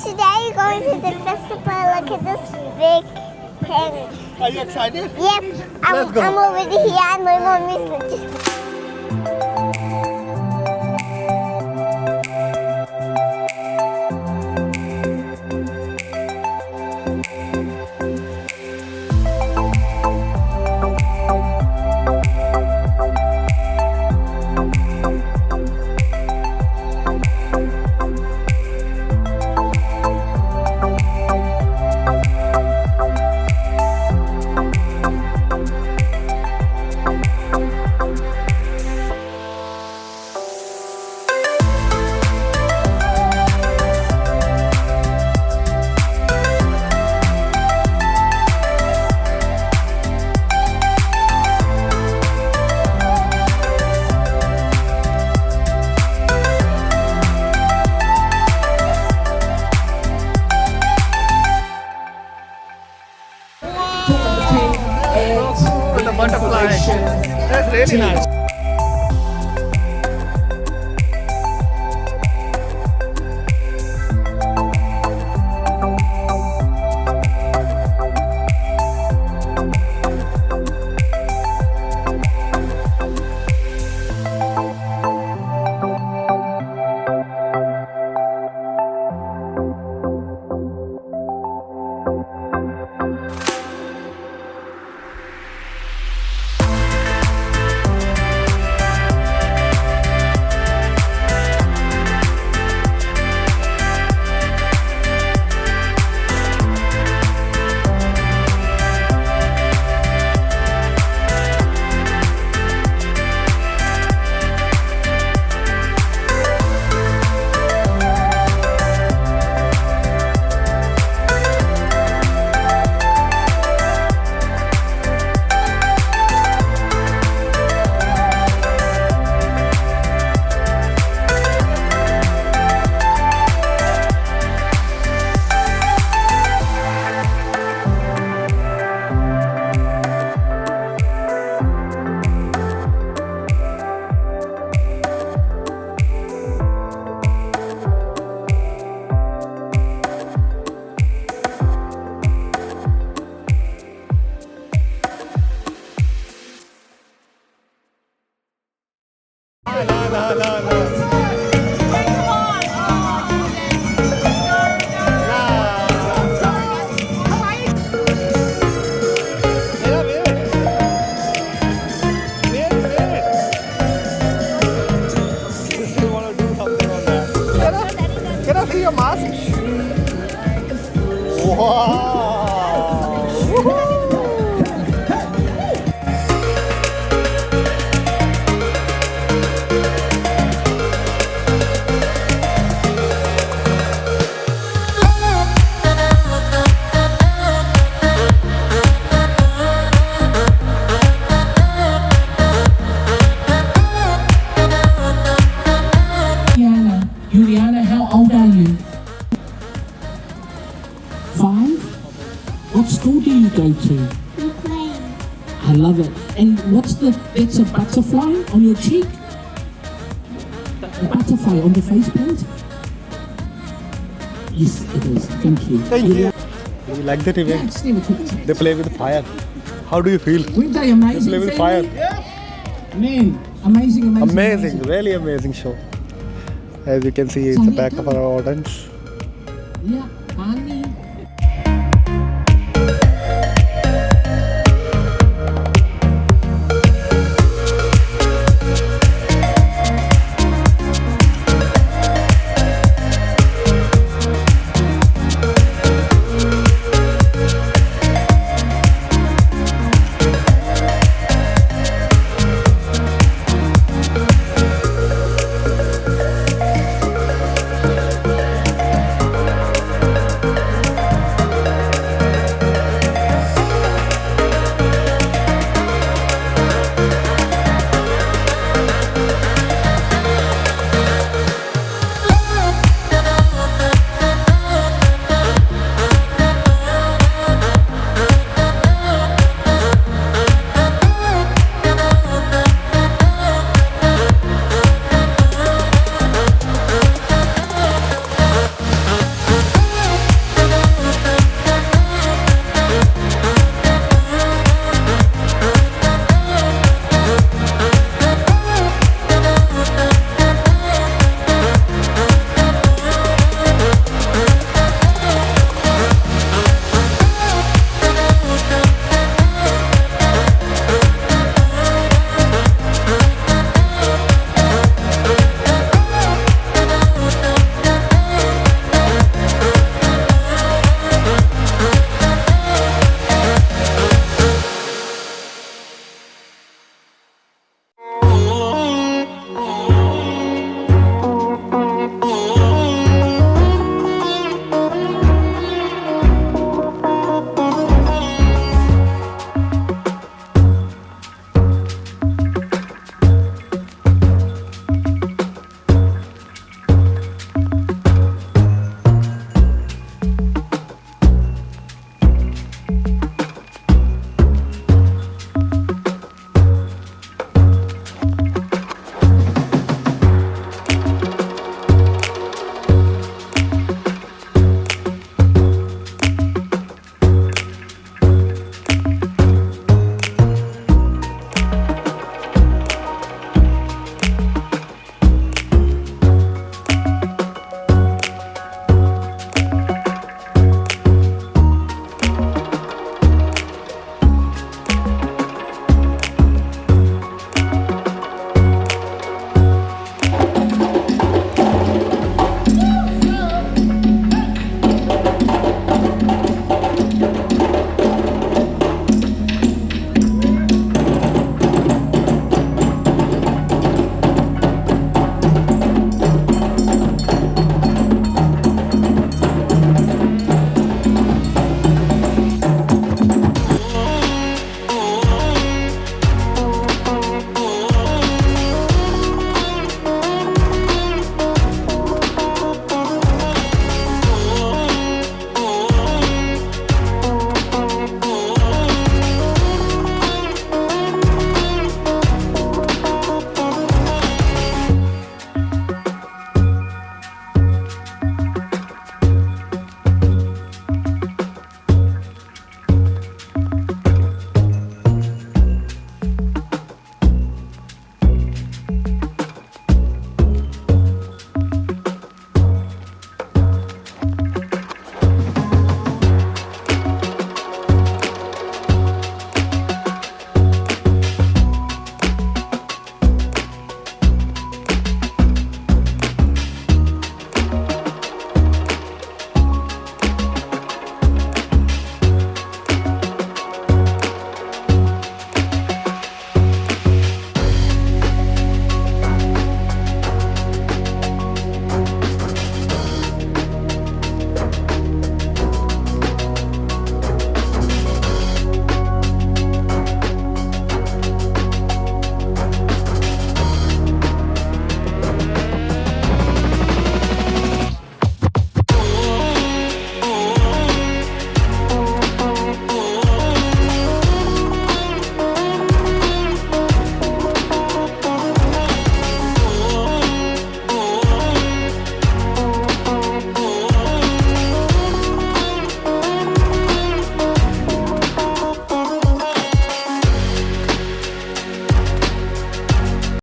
today we're going to the festival. Look at this big thing. Are you excited? Yep, Let's go. I'm already here and my mom is just... With the butterfly. That's really nice. Can I see your mask? Wow! Woohoo! Juliana, how old are you? 5? What school do you go to? Ukraine. I love it. And what's it's a butterfly on your cheek? A butterfly on the face paint? Yes, it is. Thank you. Thank you. Do you like that Yeah, event? just never took a chance. They play with fire. How do you feel? Weren't they amazing? They play with family? fire. Man, amazing. Amazing, really amazing show. As you can see, it's the back of our audience. Yeah, honey.